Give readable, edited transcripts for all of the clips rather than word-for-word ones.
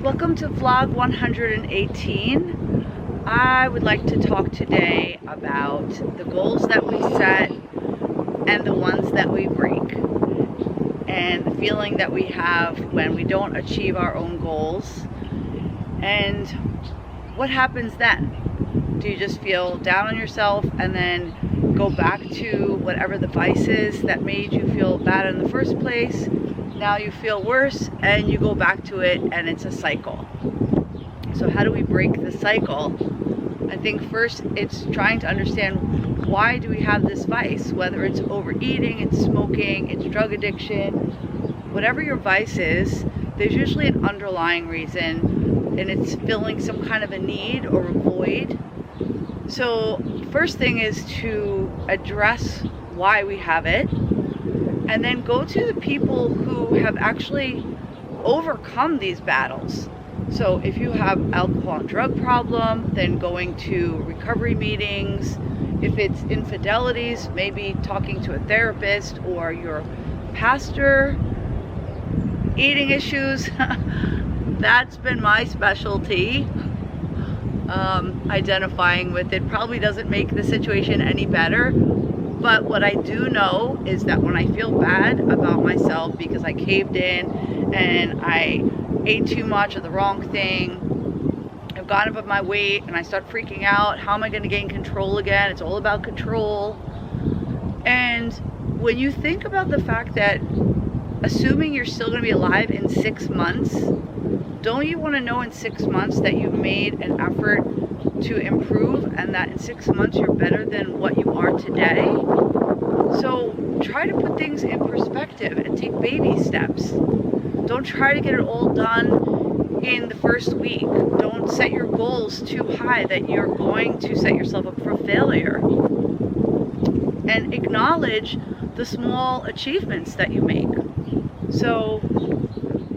Welcome to vlog 118. I would like to talk today about the goals that we set and the ones that we break, and the feeling that we have when we don't achieve our own goals, and what happens then. Do you just feel down on yourself and then go back to whatever the vice is that made you feel bad in the first place? Now you feel worse and you go back to it, and it's a cycle. So how do we break the cycle? I think first it's trying to understand, why do we have this vice? Whether it's overeating, it's smoking, it's drug addiction, whatever your vice is, there's usually an underlying reason, and it's filling some kind of a need or a void. So first thing is to address why we have it, and then go to the people who have actually overcome these battles. So if you have alcohol and drug problem, then going to recovery meetings. If it's infidelities, maybe talking to a therapist or your pastor. Eating issues, that's been my specialty. Identifying with it probably doesn't make the situation any better. But what I do know is that when I feel bad about myself because I caved in and I ate too much of the wrong thing, I've gone above my weight, and I start freaking out, how am I going to gain control again? It's all about control. And when you think about the fact that, assuming you're still going to be alive in 6 months, don't you want to know in 6 months that you've made an effort to improve, and that in 6 months you're better than what you are today? So try to put things in perspective and take baby steps. Don't try to get it all done in the first week. Don't set your goals too high that you're going to set yourself up for failure. And acknowledge the small achievements that you make. So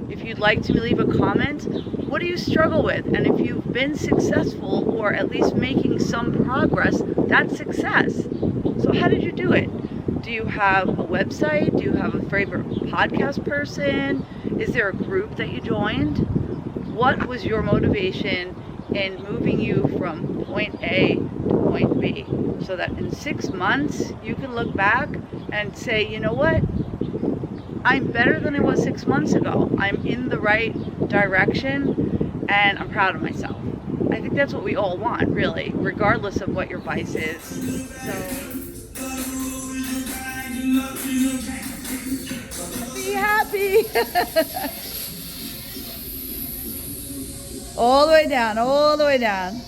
if you'd like to leave a comment, what do you struggle with? And if you've been successful, or at least making some progress, that's success. So how did you do it? Do you have a website? Do you have a favorite podcast person? Is there a group that you joined? What was your motivation in moving you from point A to point B? So that in 6 months, you can look back and say, you know what? I'm better than I was 6 months ago. I'm in the right direction, and I'm proud of myself. I think that's what we all want, really, regardless of what your vice is. So be happy. All the way down, all the way down.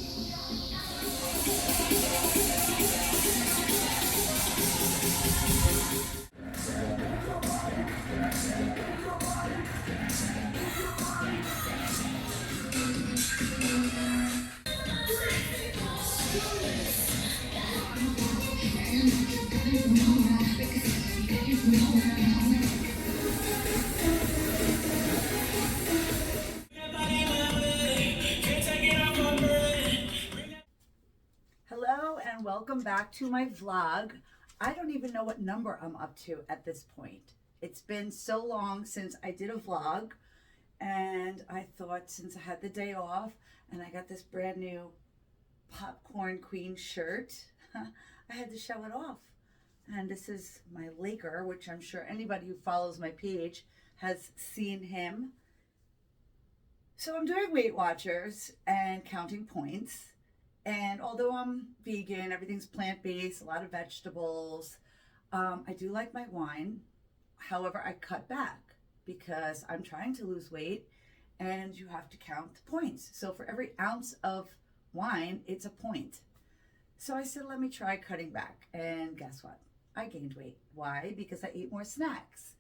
Hello and welcome back to my vlog. I don't even know what number I'm up to at this point. It's been so long since I did a vlog, and I thought, since I had the day off and I got this brand new Popcorn Queen shirt, I had to show it off. And this is my Laker, which I'm sure anybody who follows my page has seen him. So I'm doing Weight Watchers and counting points. And although I'm vegan, everything's plant-based, a lot of vegetables, I do like my wine. However, I cut back because I'm trying to lose weight, and you have to count the points. So for every ounce of wine, it's a point. So I said, let me try cutting back. And guess what? I gained weight. Why? Because I ate more snacks.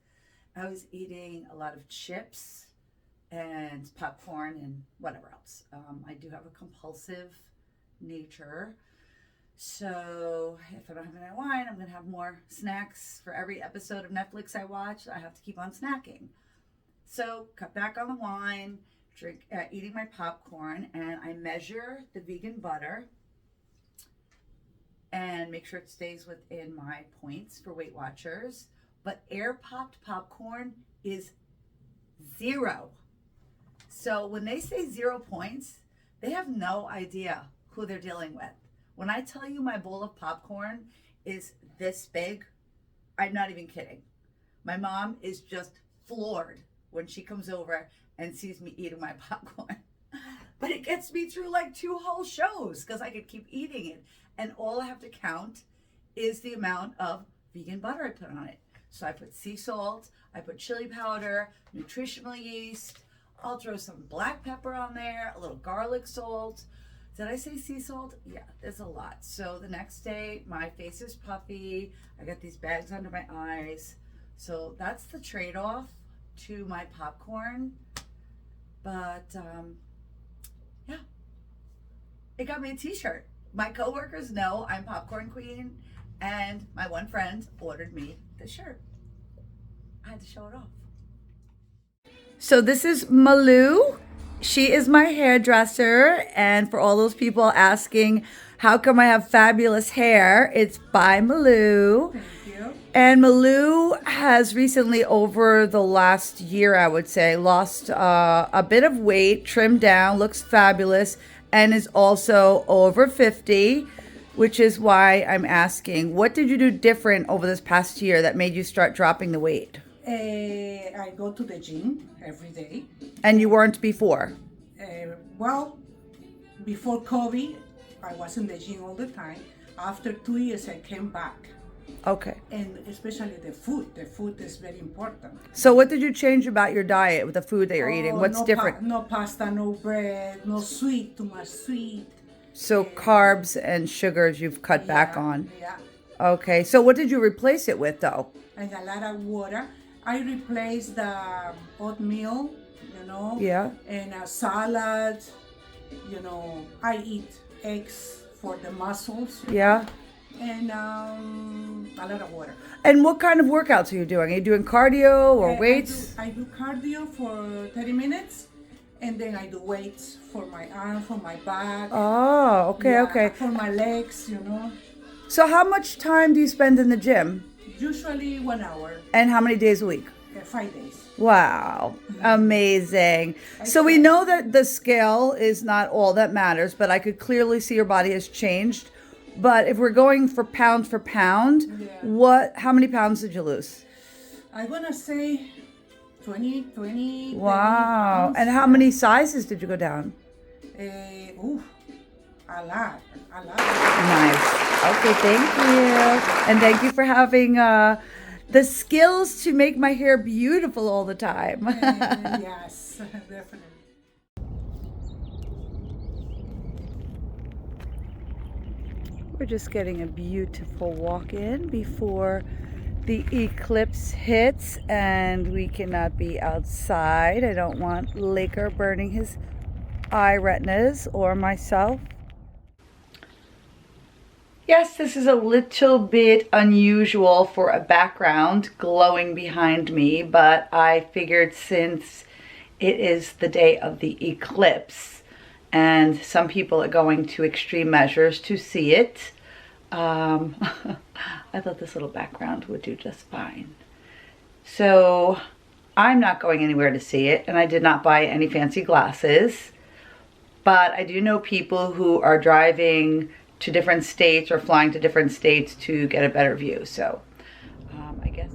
I was eating a lot of chips and popcorn and whatever else. I do have a compulsive nature. So if I don't have any wine, I'm going to have more snacks. For every episode of Netflix I watch, I have to keep on snacking. So cut back on the wine, eating my popcorn, and I measure the vegan butter and make sure it stays within my points for Weight Watchers. But air popped popcorn is 0. So when they say 0 points, they have no idea who they're dealing with. When I tell you my bowl of popcorn is this big, I'm not even kidding. My mom is just floored when she comes over and sees me eating my popcorn. But it gets me through like 2 whole shows because I could keep eating it. And all I have to count is the amount of vegan butter I put on it. So I put sea salt, I put chili powder, nutritional yeast. I'll throw some black pepper on there, a little garlic salt. Did I say sea salt? Yeah, there's a lot. So the next day, my face is puffy. I got these bags under my eyes. So that's the trade-off to my popcorn. But yeah, it got me a t-shirt. My coworkers know I'm popcorn queen, and my one friend ordered me the shirt. I had to show it off. So this is Malou. She is my hairdresser, and for all those people asking how come I have fabulous hair, it's by Malou. Thank you. And Malou has recently, over the last year, I would say, lost a bit of weight, trimmed down, looks fabulous, and is also over 50, which is why I'm asking, what did you do different over this past year that made you start dropping the weight? I go to the gym every day. And you weren't before? Well, before COVID, I was in the gym all the time. After 2 years, I came back. Okay. And especially the food. The food is very important. So what did you change about your diet with the food that you're eating? What's different? No pasta, no bread, no sweet, too much sweet. So carbs and sugars you've cut back on. Yeah. Okay. So what did you replace it with though? And a lot of water. I replaced the oatmeal, Yeah. and a salad, I eat eggs for the muscles. Yeah. And a lot of water. And what kind of workouts are you doing? Are you doing cardio or weights? I do cardio for 30 minutes, and then I do weights for my arm, for my back. Oh, okay, Yeah, okay. For my legs, So how much time do you spend in the gym? Usually 1 hour, And how many days a week? 5 days. Wow, amazing. So we know that the scale is not all that matters, but I could clearly see your body has changed. But if we're going for pound, Yeah. how many pounds did you lose? I'm gonna say 20 Wow. pounds. And how many sizes did you go down? A lot. Nice. Okay, thank you. And thank you for having the skills to make my hair beautiful all the time. Yes, definitely. We're just getting a beautiful walk in before the eclipse hits, and we cannot be outside. I don't want Laker burning his eye retinas or myself. Yes, this is a little bit unusual for a background glowing behind me, but I figured since it is the day of the eclipse and some people are going to extreme measures to see it, I thought this little background would do just fine. So I'm not going anywhere to see it, and I did not buy any fancy glasses, but I do know people who are driving to different states or flying to different states to get a better view. So I guess.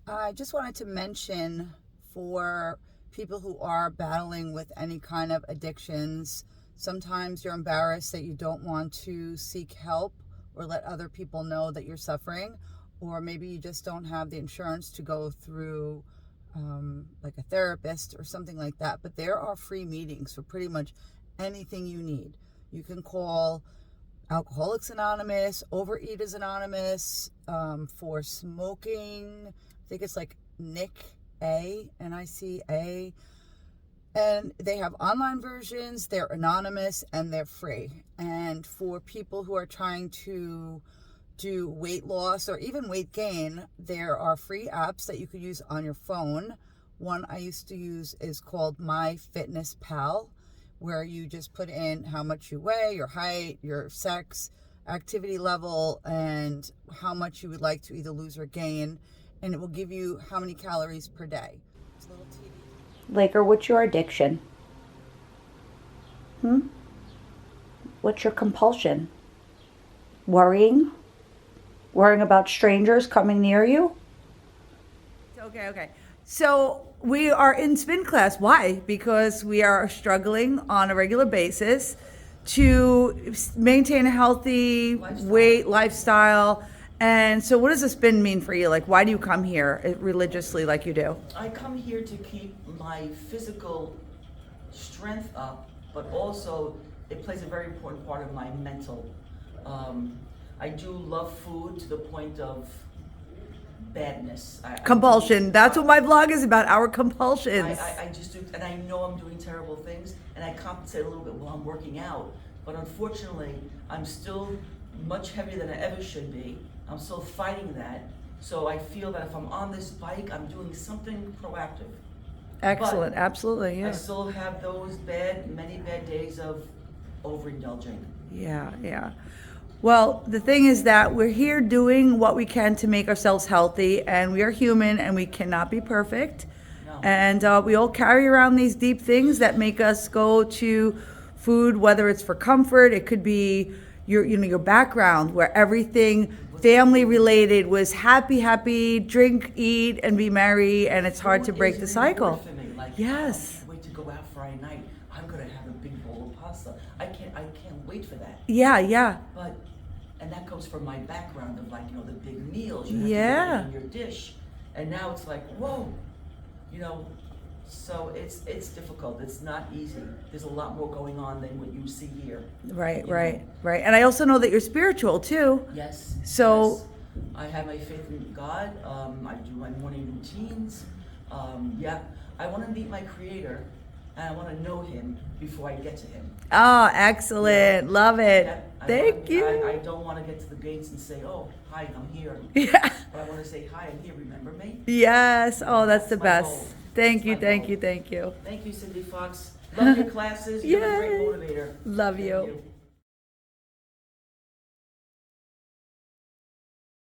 I just wanted to mention, for people who are battling with any kind of addictions, sometimes you're embarrassed that you don't want to seek help or let other people know that you're suffering, or maybe you just don't have the insurance to go through like a therapist or something like that. But there are free meetings for pretty much anything you need. You can call Alcoholics Anonymous, Overeaters Anonymous, for smoking. I think it's like NICA, N-I-C-A. And they have online versions, they're anonymous, and they're free. And for people who are trying to do weight loss or even weight gain, there are free apps that you could use on your phone. One I used to use is called MyFitnessPal, where you just put in how much you weigh, your height, your sex, activity level, and how much you would like to either lose or gain, and it will give you how many calories per day. It's a little TV. Laker, what's your addiction? What's your compulsion? Worrying? Worrying about strangers coming near you? Okay. So we are in spin class. Why? Because we are struggling on a regular basis to maintain a healthy weight lifestyle. And so what does a spin mean for you? Like, why do you come here religiously like you do? I come here to keep my physical strength up, but also it plays a very important part of my mental. I do love food to the point of badness. Compulsion. That's what my vlog is about, our compulsions. I just do, and I know I'm doing terrible things, and I compensate a little bit while I'm working out. But unfortunately, I'm still much heavier than I ever should be. I'm still fighting that. So I feel that if I'm on this bike, I'm doing something proactive. Excellent. But Absolutely. I Yeah. still have those many bad days of overindulging. Yeah. Well, the thing is that we're here doing what we can to make ourselves healthy, and we are human and we cannot be perfect. No. And we all carry around these deep things that make us go to food, whether it's for comfort, it could be your background, where everything family related was happy, drink, eat, and be merry, and it's hard to Food break is the really cycle. good for me. Like, Yes. I can't wait to go out Friday night. I'm gonna have a big bowl of pasta. I can't wait for that. Yeah. And that comes from my background of, like, the big meals. You have Yeah. to get it in your dish. And now it's like, whoa, so it's difficult. It's not easy. There's a lot more going on than what you see here. Right. You know? And I also know that you're spiritual too. Yes. So- yes. I have my faith in God. I do my morning routines. I want to meet my Creator, and I want to know Him before I get to Him. Oh, excellent. Love it. Yeah, Thank you. I don't want to get to the gates and say, "Oh, hi, I'm here." Yeah. But I want to say, "Hi, I'm here. Remember me?" Yes. Oh, that's the my best. goal. Thank That's you, my thank goal. you, thank you. Thank you, Cindy Fox. Love your classes. You're a great Yay. motivator. Love Thank you.